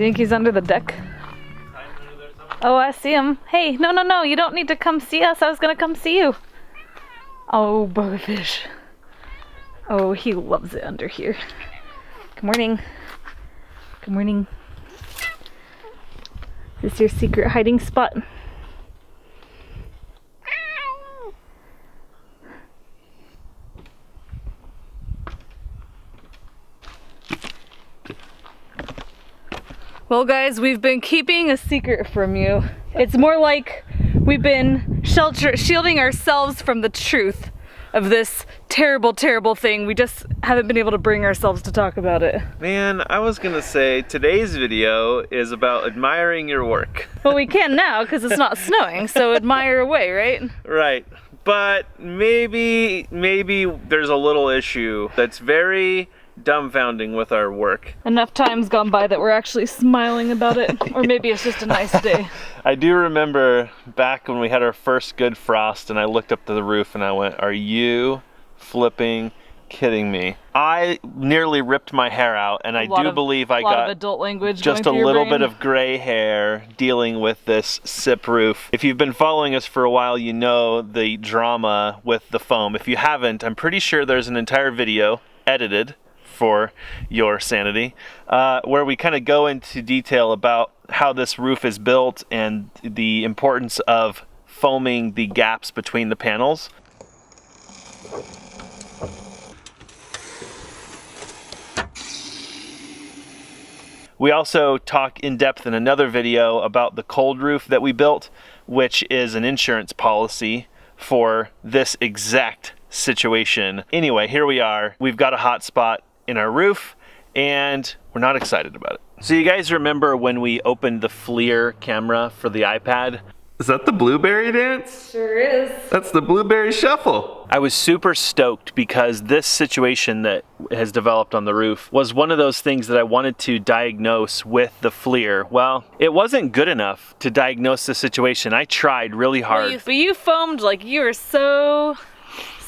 you think he's under the deck? Oh, I see him. Hey, no, no, no, you don't need to come see us. I was gonna come see you. Oh, bugfish. Oh, he loves it under here. Good morning. Good morning. Is this your secret hiding spot? Well guys, we've been keeping a secret from you. It's more like we've been shielding ourselves from the truth of this terrible, terrible thing. We just haven't been able to bring ourselves to talk about it. Man, I was gonna say today's video is about admiring your work. Well, we can now because it's not snowing, so admire away, right? Right, but maybe there's a little issue that's very dumbfounding with our work. Enough time's gone by that we're actually smiling about it, or maybe it's just a nice day. I do remember back when we had our first good frost and I looked up to the roof and I went, are you flipping kidding me? I nearly ripped my hair out, and I do believe I got adult language just a little bit of gray hair dealing with this SIP roof. If you've been following us for a while, you know the drama with the foam. If you haven't, I'm pretty sure there's an entire video edited for your sanity, where we kind of go into detail about how this roof is built and the importance of foaming the gaps between the panels. We also talk in depth in another video about the cold roof that we built, which is an insurance policy for this exact situation. Anyway, here we are. We've got a hot spot in our roof and we're not excited about it. So you guys remember when we opened the FLIR camera for the iPad? Is that the blueberry dance? Sure is. That's the blueberry shuffle. I was super stoked because this situation that has developed on the roof was one of those things that I wanted to diagnose with the FLIR. Well, it wasn't good enough to diagnose the situation. I tried really hard. But you foamed like you were so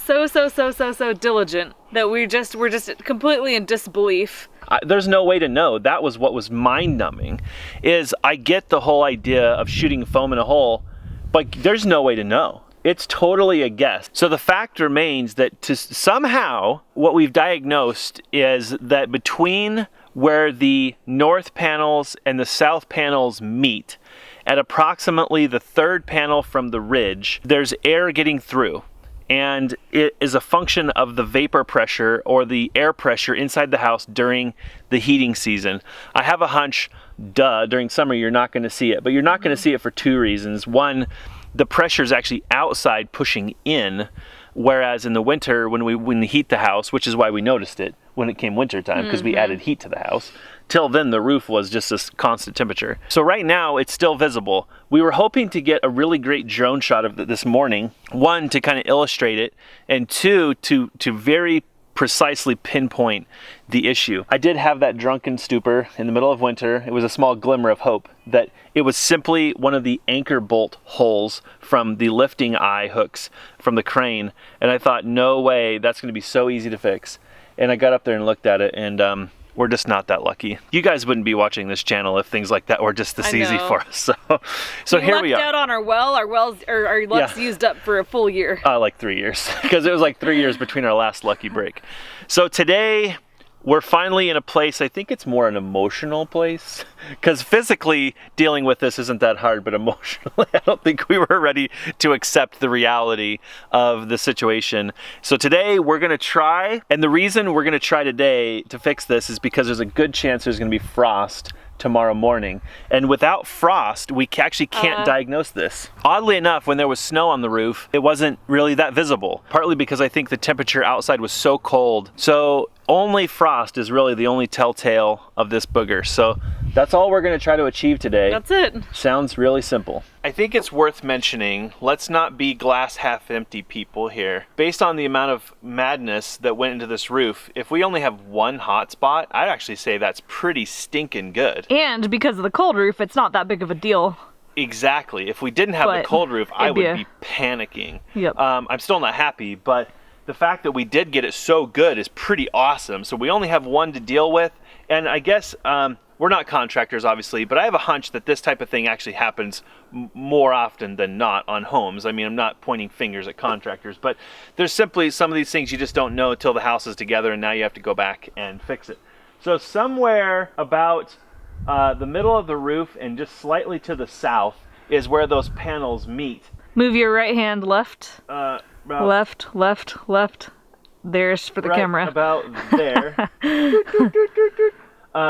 diligent that we're just completely in disbelief. There's no way to know. That was what was mind-numbing. Is I get the whole idea of shooting foam in a hole, but there's no way to know. It's totally a guess. So the fact remains that somehow what we've diagnosed is that between where the north panels and the south panels meet, at approximately the third panel from the ridge, there's air getting through. And it is a function of the vapor pressure or the air pressure inside the house during the heating season. I have a hunch, during summer you're not going to see it, but you're not going to see it for two reasons. One, the pressure is actually outside pushing in, whereas in the winter when we heat the house, which is why we noticed it when it came winter time, because we added heat to the house. Till then the roof was just this constant temperature. So right now it's still visible. We were hoping to get a really great drone shot of it this morning. One, to kind of illustrate it, and two, to very precisely pinpoint the issue. I did have that drunken stupor in the middle of winter. It was a small glimmer of hope that it was simply one of the anchor bolt holes from the lifting eye hooks from the crane. And I thought, no way, that's gonna be so easy to fix. And I got up there and looked at it, and we're just not that lucky. You guys wouldn't be watching this channel if things like that were just this easy for us. So here we are. We lucked out on our well. Our luck's used up for a full year. Like 3 years, because it was like 3 years between our last lucky break. So today, we're finally in a place, I think it's more an emotional place, because physically dealing with this isn't that hard, but emotionally I don't think we were ready to accept the reality of the situation. So today we're gonna try, and the reason we're gonna try today to fix this is because there's a good chance there's gonna be frost tomorrow morning. And without frost, we actually can't diagnose this. Oddly enough, when there was snow on the roof, it wasn't really that visible, partly because I think the temperature outside was so cold. So only frost is really the only telltale of this booger. So that's all we're gonna try to achieve today. That's it. Sounds really simple. I think it's worth mentioning, let's not be glass half empty people here. Based on the amount of madness that went into this roof, if we only have one hot spot, I'd actually say that's pretty stinking good. And because of the cold roof, it's not that big of a deal. Exactly. If we didn't have the cold roof, I would be panicking. Yep. I'm still not happy, but the fact that we did get it so good is pretty awesome. So we only have one to deal with, and I guess we're not contractors, obviously, but I have a hunch that this type of thing actually happens more often than not on homes. I mean, I'm not pointing fingers at contractors, but there's simply some of these things you just don't know till the house is together, and now you have to go back and fix it. So somewhere about the middle of the roof and just slightly to the south is where those panels meet. Move your right hand left. About Left. There's for the camera. About there.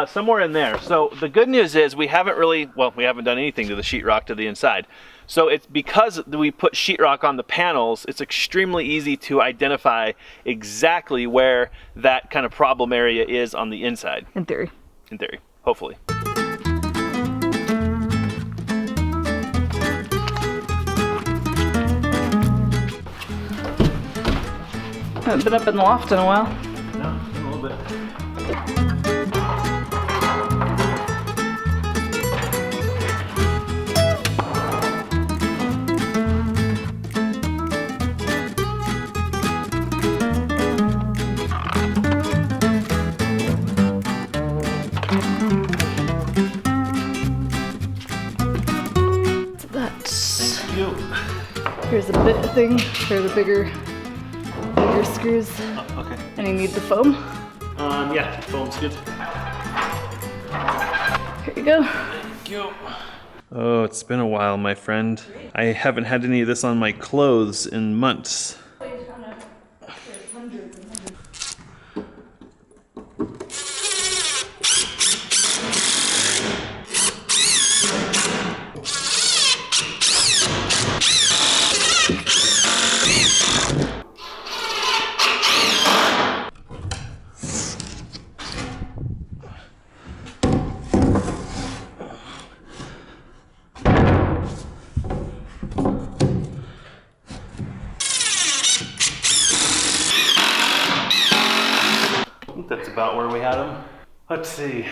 Somewhere in there. So the good news is we haven't done anything to the sheetrock to the inside. So it's because we put sheetrock on the panels, it's extremely easy to identify exactly where that kind of problem area is on the inside. In theory. In theory, hopefully. I haven't been up in the loft in a while. No, a little bit. Thank you. Here's a bit thing for the bigger screws. Oh, okay. And you need the foam. Yeah, foam's good. Here you go. Thank you. Oh, it's been a while, my friend. I haven't had any of this on my clothes in months. That's about where we had them. Let's see.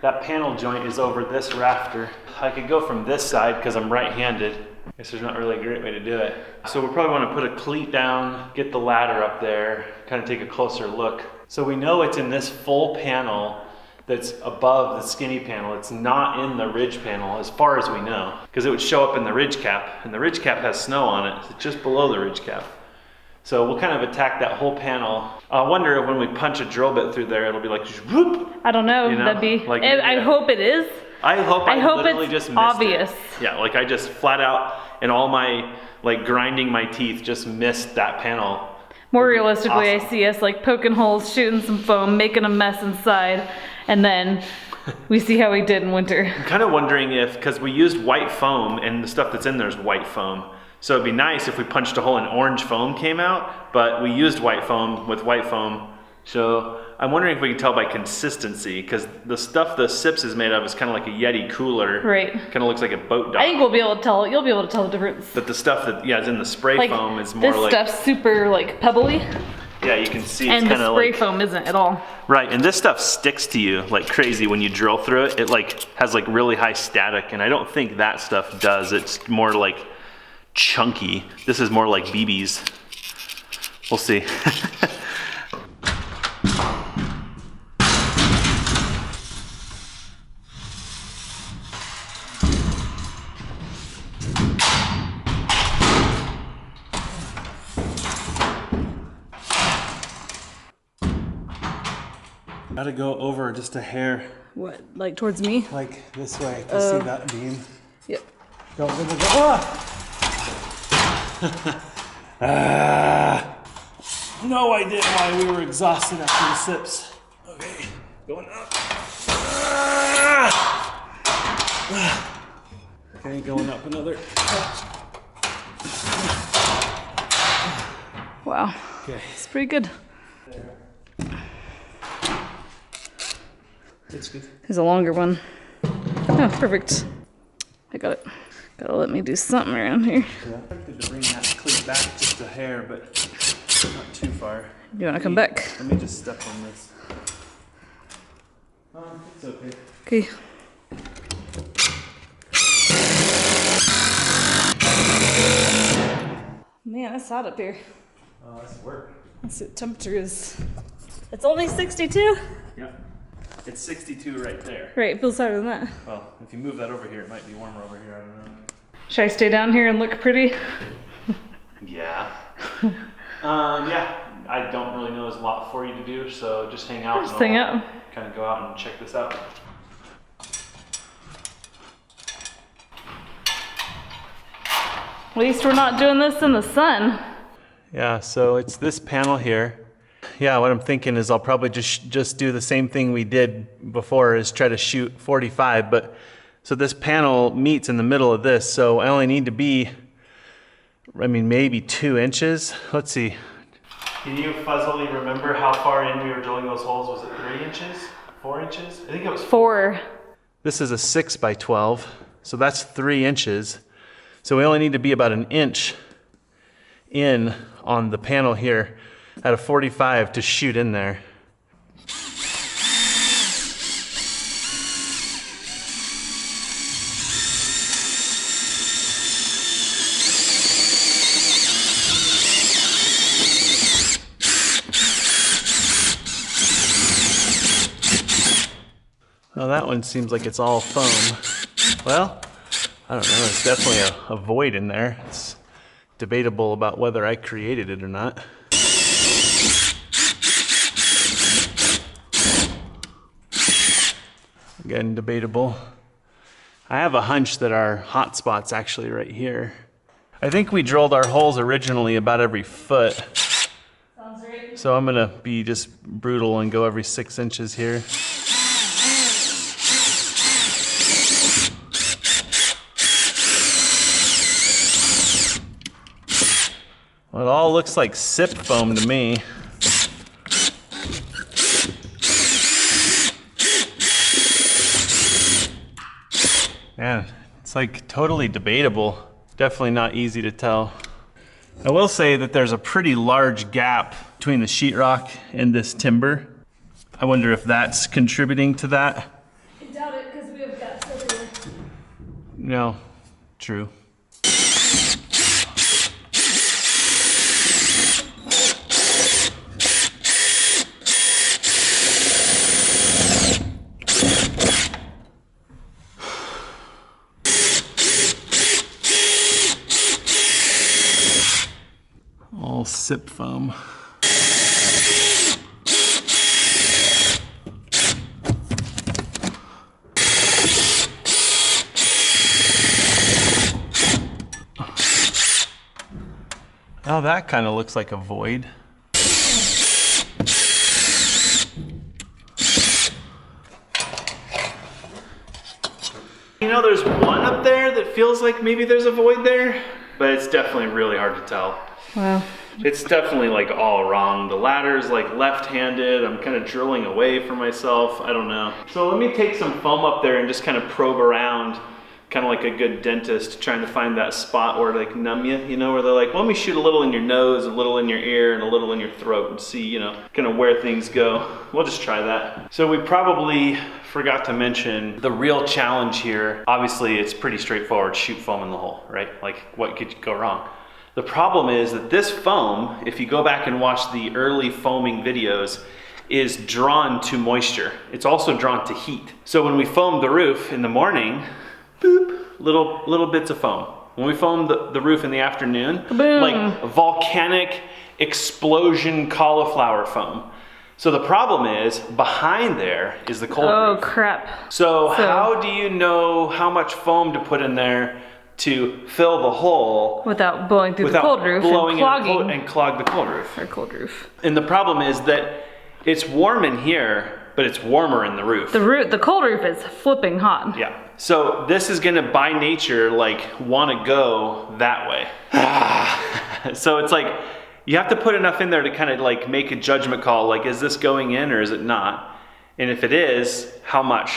That panel joint is over this rafter. I could go from this side because I'm right-handed. I guess there's not really a great way to do it. So we probably want to put a cleat down, get the ladder up there, kind of take a closer look. So we know it's in this full panel that's above the skinny panel. It's not in the ridge panel as far as we know, because it would show up in the ridge cap, and the ridge cap has snow on it. It's just below the ridge cap. So we'll kind of attack that whole panel. I wonder if when we punch a drill bit through there, it'll be like, whoop. I don't know. You know, That'd be. like, I hope it is. I hope literally it's just missed obvious. it. Yeah, like I just flat out, and all my like grinding my teeth, just missed that panel. More realistically, Awesome. I see us like poking holes, shooting some foam, making a mess inside, and then we see how we did in winter. I'm kind of wondering if, because we used white foam, and the stuff that's in there is white foam. So it'd be nice if we punched a hole and orange foam came out, but we used white foam with white foam. So I'm wondering if we can tell by consistency, because the stuff the Sips is made of is kind of like a Yeti cooler. Right. Kind of looks like a boat dock. I think we'll be able to tell. You'll be able to tell the difference. But the stuff that, is in the spray Like foam is more this like... stuff's super like pebbly, Yeah, you can see it's and the kind of spray like... foam isn't at all. Right, and this stuff sticks to you like crazy when you drill through it. It like has like really high static, and I don't think that stuff does. It's more like chunky. This is more like BBs. We'll see. Gotta go over just a hair. What, like towards me? Like this way to see that beam. Yep. Go. Ah! No idea why we were exhausted after the Sips. Okay, going up. Okay, going up another. Wow. Okay. It's pretty good. It's good. Here's a longer one. Oh, perfect. I got it. Gotta let me do something around here. Yeah. I expected to bring that cleat back just a hair, but not too far. Do you wanna come back? Let me just step on this. It's okay. Okay. Man, it's hot up here. Oh, that's work. Let's see what temperature is. It's only 62. Yeah. It's 62 right there. Right, it feels hotter than that. Well, if you move that over here, it might be warmer over here, I don't know. Should I stay down here and look pretty? Yeah. Yeah, I don't really know there's a lot for you to do, so just hang out. Just hang out. Kind of go out and check this out. At least we're not doing this in the sun. Yeah, so it's this panel here. Yeah, what I'm thinking is I'll probably just do the same thing we did before, is try to shoot 45, but so this panel meets in the middle of this, so I only need to be, I mean, maybe 2 inches. Let's see. Can you fuzzily remember how far in we were drilling those holes? Was it 3 inches? 4 inches? I think it was 4. This is a 6 by 12, so that's 3 inches. So we only need to be about an inch in on the panel here at a 45 to shoot in there. Well, that one seems like it's all foam. Well, I don't know, there's definitely a void in there. It's debatable about whether I created it or not. Again, debatable. I have a hunch that our hot spot's actually right here. I think we drilled our holes originally about every foot. Sounds right. So I'm gonna be just brutal and go every 6 inches here. Well, it all looks like sip foam to me. Man, it's like totally debatable. Definitely not easy to tell. I will say that there's a pretty large gap between the sheetrock and this timber. I wonder if that's contributing to that. I doubt it, because we have gaps everywhere. No, true. All sip foam. Oh, that kind of looks like a void. You know, there's one up there that feels like maybe there's a void there, but it's definitely really hard to tell. Wow. It's definitely like all wrong. The ladder's like left-handed. I'm kind of drilling away from myself. I don't know. So let me take some foam up there and just kind of probe around, kind of like a good dentist trying to find that spot where like numb you know, where they're like, well, let me shoot a little in your nose, a little in your ear, and a little in your throat and see, you know, kind of where things go. We'll just try that. So we probably forgot to mention the real challenge here. Obviously, it's pretty straightforward. Shoot foam in the hole, right? Like, what could go wrong? The problem is that this foam, if you go back and watch the early foaming videos, is drawn to moisture. It's also drawn to heat. So when we foamed the roof in the morning, boop, little bits of foam. When we foamed the roof in the afternoon, Boom. like volcanic explosion cauliflower foam. So the problem is, behind there is the cold Oh, roof. crap. So how do you know how much foam to put in there to fill the hole Without blowing through the cold roof blowing and clogging and clog the cold roof? our cold roof. And the problem is that it's warm in here, but it's warmer in the roof. The cold roof is flipping hot. Yeah. So this is gonna, by nature, like wanna go that way. So it's like, you have to put enough in there to kind of like make a judgment call, like, is this going in or is it not? And if it is, how much?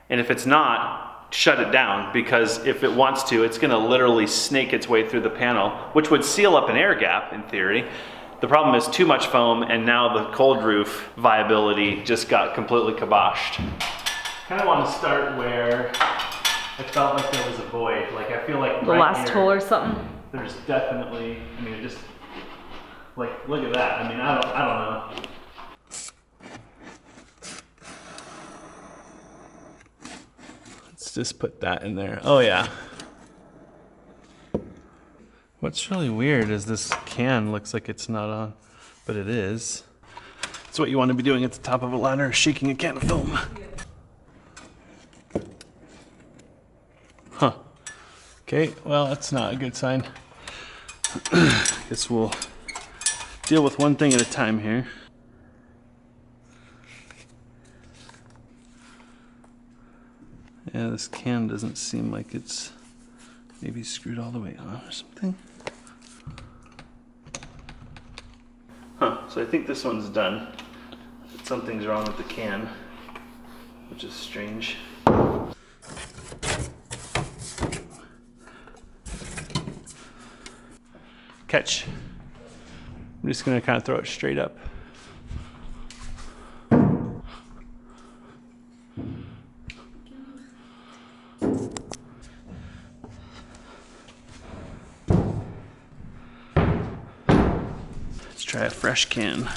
And if it's not, shut it down, because if it wants to, it's gonna literally snake its way through the panel, which would seal up an air gap in theory. The problem is too much foam, and now the cold roof viability just got completely kiboshed. Kind of want to start where I felt like there was a void. Like, I feel like The right last here, hole or something. there's definitely, I mean, it just, like, look at that. I mean, I don't know. just put that in there. Oh yeah. What's really weird is this can looks like it's not on, but it is. That's what you want to be doing at the top of a ladder, shaking a can of foam. Huh. Okay, well, that's not a good sign. Guess we'll deal with one thing at a time here. Yeah, this can doesn't seem like it's maybe screwed all the way on or something. Huh, so I think this one's done. Something's wrong with the can, which is strange. Catch. I'm just gonna kind of throw it straight up. Let's try a fresh can.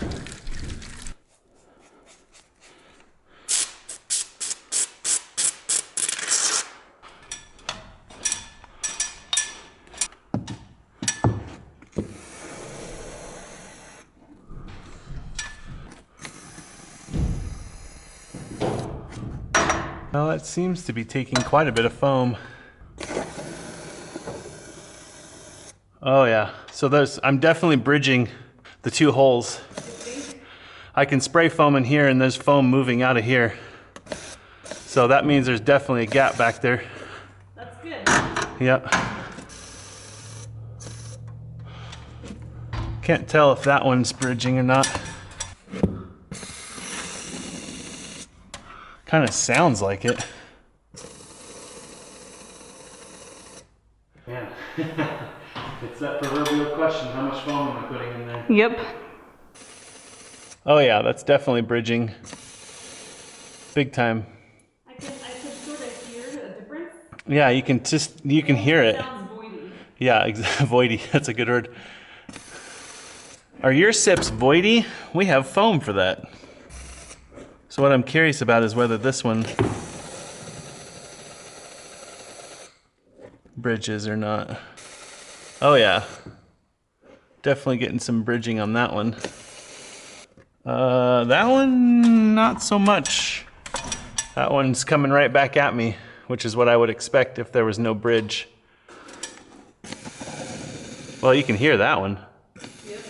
Well, it seems to be taking quite a bit of foam. Oh yeah, so I'm definitely bridging the two holes. I can spray foam in here and there's foam moving out of here. So that means there's definitely a gap back there. That's good. Yep. Can't tell if that one's bridging or not. Kind of sounds like it. Yeah. It's that proverbial question, how much foam am I putting in there? Yep. Oh yeah, that's definitely bridging. Big time. I can sort of hear the difference. Yeah, you can hear it. It sounds voidy. Yeah, voidy, that's a good word. Are your sips voidy? We have foam for that. So what I'm curious about is whether this one bridges or not. Oh yeah, definitely getting some bridging on that one. That one, not so much. That one's coming right back at me, which is what I would expect if there was no bridge. Well, you can hear that one. Yep.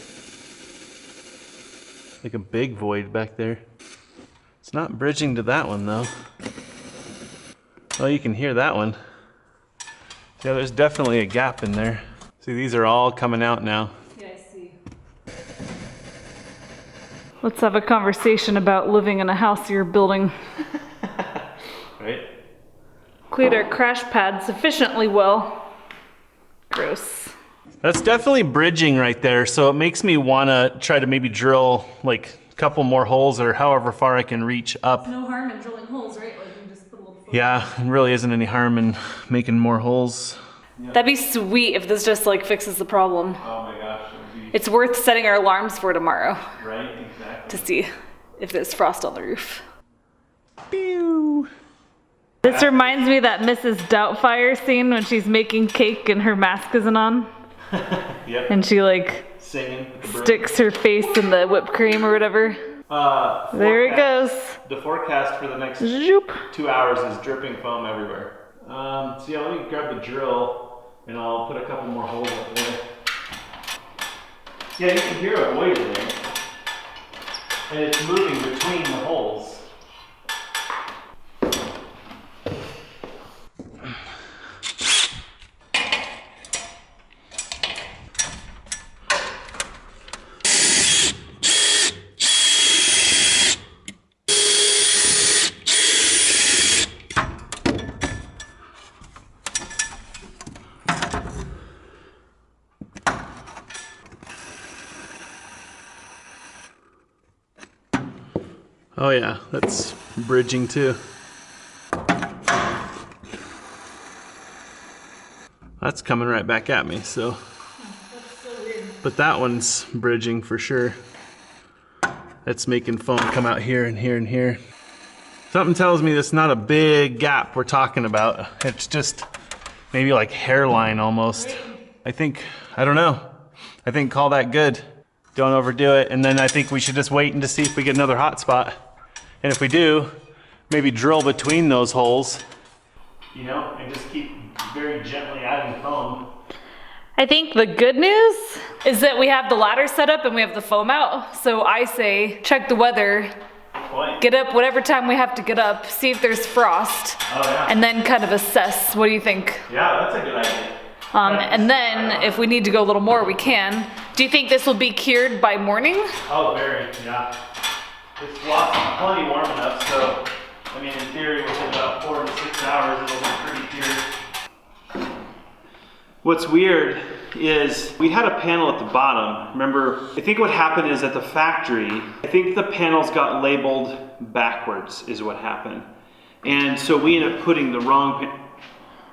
Like a big void back there. It's not bridging to that one though. Well, you can hear that one. Yeah, there's definitely a gap in there. See, these are all coming out now. Yeah, I see. Let's have a conversation about living in a house you're building. Right? Cleaned our crash pad sufficiently well. Gross. That's definitely bridging right there, so it makes me want to try to maybe drill like a couple more holes or however far I can reach up. No harm in drilling holes, right? Like you can just put a little foot. Yeah, there really isn't any harm in making more holes. That'd be sweet if this just like fixes the problem. Oh my gosh. It's worth setting our alarms for tomorrow Right, exactly. to see if there's frost on the roof. Pew! This reminds me of that Mrs. Doubtfire scene when she's making cake and her mask isn't on. Yep. And she like Singing. sticks her face in the whipped cream or whatever. There it goes. The forecast for the next Zoop. 2 hours is dripping foam everywhere. So yeah, let me grab the drill and I'll put a couple more holes up there. Yeah, you can hear a void in there. And it's moving between the holes. Oh yeah, that's bridging too. That's coming right back at me, so. That's so weird. But that one's bridging for sure. That's making foam come out here and here and here. Something tells me that's not a big gap we're talking about. It's just maybe like hairline almost. I don't know. I think call that good. Don't overdo it. And then I think we should just wait and to see if we get another hot spot. And if we do, maybe drill between those holes, you know, and just keep very gently adding foam. I think the good news is that we have the ladder set up and we have the foam out. So I say check the weather, get up whatever time we have to get up, see if there's frost, and then kind of assess. What do you think? Yeah, that's a good idea. And then if we need to go a little more, we can. Do you think this will be cured by morning? Oh, very, yeah. It's plenty warm enough, so I mean, in theory, within about 4 to 6 hours, it'll be pretty cured. What's weird is we had a panel at the bottom. Remember, I think what happened is at the factory, I think the panels got labeled backwards is what happened. And so we ended up putting the wrong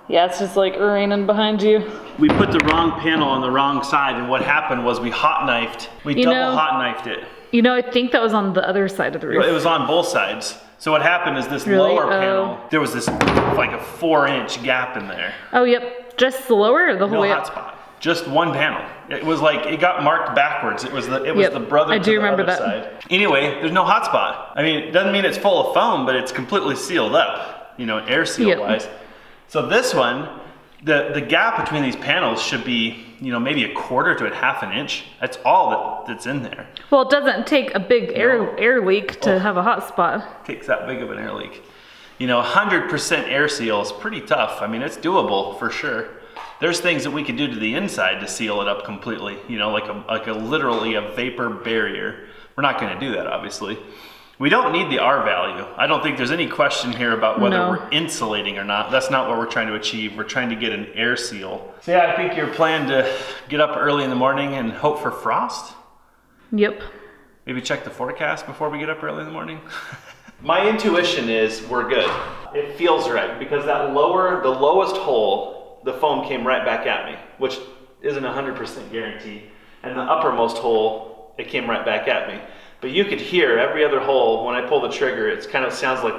Yeah, it's just like raining behind you. We put the wrong panel on the wrong side, and what happened was we hot knifed. We double hot knifed it. You know, I think that was on the other side of the roof. It was on both sides. So what happened is this lower panel, there was this like a 4-inch gap in there. Oh, yep. Just the lower or the whole way up? No hot spot. Just one panel. It was like, it got marked backwards. It was the brother I to do the remember other that. side. Anyway, there's no hot spot. I mean, it doesn't mean it's full of foam, but it's completely sealed up, you know, air seal wise. So this one, the gap between these panels should be, you know, maybe 1/4 to 1/2 inch. That's all that's in there. Well, it doesn't take a big air leak to have a hot spot. It takes that big of an air leak. You know, 100% air seal is pretty tough. I mean, it's doable for sure. There's things that we could do to the inside to seal it up completely, you know, like a literally a vapor barrier. We're not going to do that, obviously. We don't need the R value. I don't think there's any question here about whether we're insulating or not. That's not what we're trying to achieve. We're trying to get an air seal. So yeah, I think your plan to get up early in the morning and hope for frost? Yep. Maybe check the forecast before we get up early in the morning? My intuition is we're good. It feels right because the lowest hole, the foam came right back at me, which isn't 100% guarantee. And the uppermost hole, it came right back at me. But you could hear every other hole when I pull the trigger, it kind of sounds like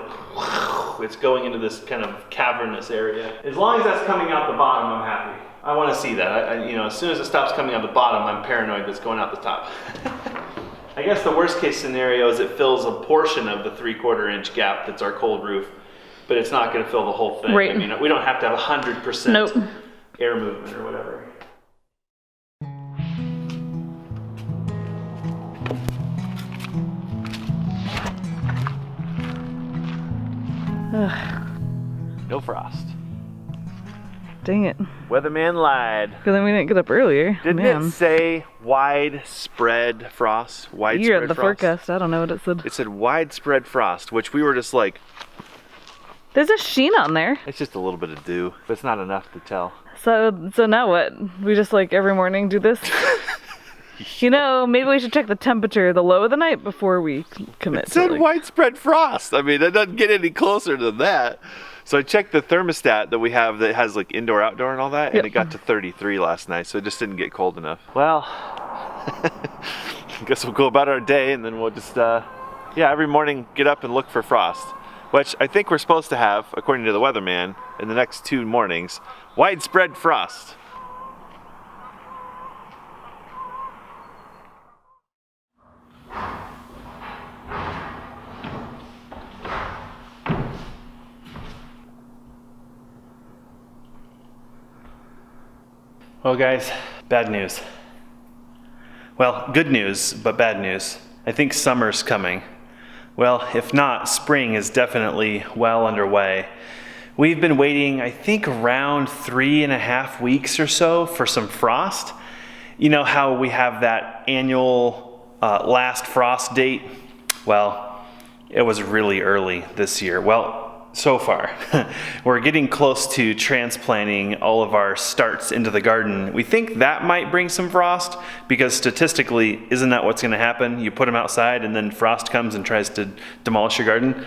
it's going into this kind of cavernous area. As long as that's coming out the bottom, I'm happy. I want to see that. You know, as soon as it stops coming out the bottom, I'm paranoid that's going out the top. I guess the worst case scenario is it fills a portion of the 3/4 inch gap that's our cold roof, but it's not going to fill the whole thing. Right. I mean, we don't have to have 100% air movement or whatever. No frost. Dang it. Weatherman lied. Because then we didn't get up earlier. Didn't it say widespread frost? Widespread You read the frost? forecast. I don't know what it said. It said widespread frost, which we were just like, There's a sheen on there. it's just a little bit of dew, but it's not enough to tell. So now what? We just like every morning do this? You know, maybe we should check the temperature, the low of the night before we commit. It said to, like, widespread frost. I mean, it doesn't get any closer than that. So I checked the thermostat that we have that has like indoor, outdoor and all that, and it got to 33 last night, so it just didn't get cold enough. Well, I guess we'll go about our day and then we'll just, every morning get up and look for frost, which I think we're supposed to have, according to the weatherman, in the next 2 mornings, widespread frost. Well, guys, bad news. Well, good news, but bad news. I think summer's coming. Well, if not, spring is definitely well underway. We've been waiting, I think, around 3.5 weeks or so for some frost. You know how we have that annual last frost date? Well, it was really early this year. Well, so far. We're getting close to transplanting all of our starts into the garden. We think that might bring some frost because statistically, isn't that what's going to happen? You put them outside and then frost comes and tries to demolish your garden.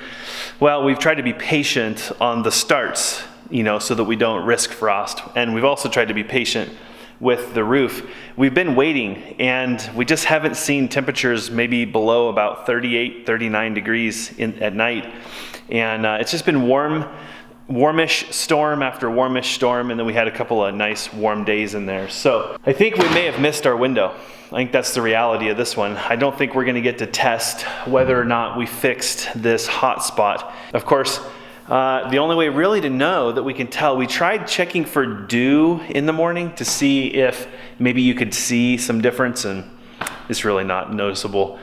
Well, we've tried to be patient on the starts, you know, so that we don't risk frost. And we've also tried to be patient with the roof. We've been waiting, and we just haven't seen temperatures maybe below about 38, 39 degrees at night. And it's just been warmish storm after warmish storm, and then we had a couple of nice warm days in there. So I think we may have missed our window. I think that's the reality of this one. I don't think we're gonna get to test whether or not we fixed this hot spot. Of course, the only way really to know that we can tell, we tried checking for dew in the morning to see if maybe you could see some difference, and it's really not noticeable.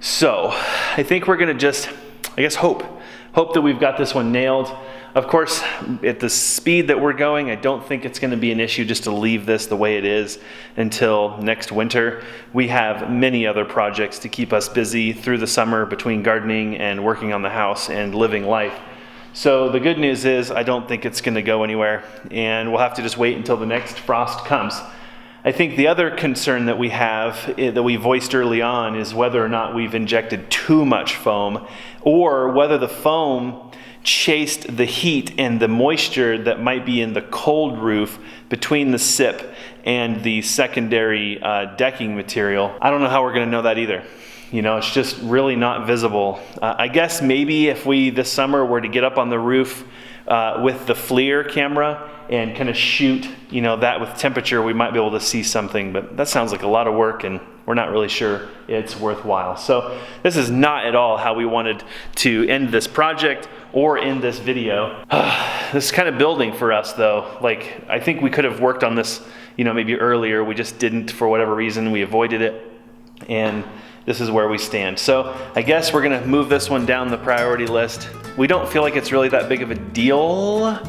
So I think we're gonna just, I guess, hope that we've got this one nailed. Of course, at the speed that we're going, I don't think it's going to be an issue just to leave this the way it is until next winter. We have many other projects to keep us busy through the summer between gardening and working on the house and living life. So the good news is I don't think it's going to go anywhere, and we'll have to just wait until the next frost comes. I think the other concern that we have, that we voiced early on, is whether or not we've injected too much foam, or whether the foam chased the heat and the moisture that might be in the cold roof between the SIP and the secondary decking material. I don't know how we're going to know that either. You know, it's just really not visible. I guess maybe if we this summer were to get up on the roof with the FLIR camera and kind of shoot, you know, that with temperature, we might be able to see something, but that sounds like a lot of work, and we're not really sure it's worthwhile. So this is not at all how we wanted to end this project or end this video. This is kind of building for us though. Like, I think we could have worked on this, you know, maybe earlier. We just didn't for whatever reason. We avoided it, and this is where we stand. So I guess we're gonna move this one down the priority list. We don't feel like it's really that big of a deal.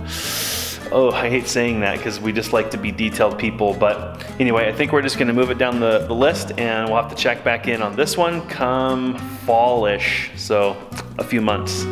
Oh, I hate saying that because we just like to be detailed people. But anyway, I think we're just gonna move it down the list, and we'll have to check back in on this one come fallish. So a few months.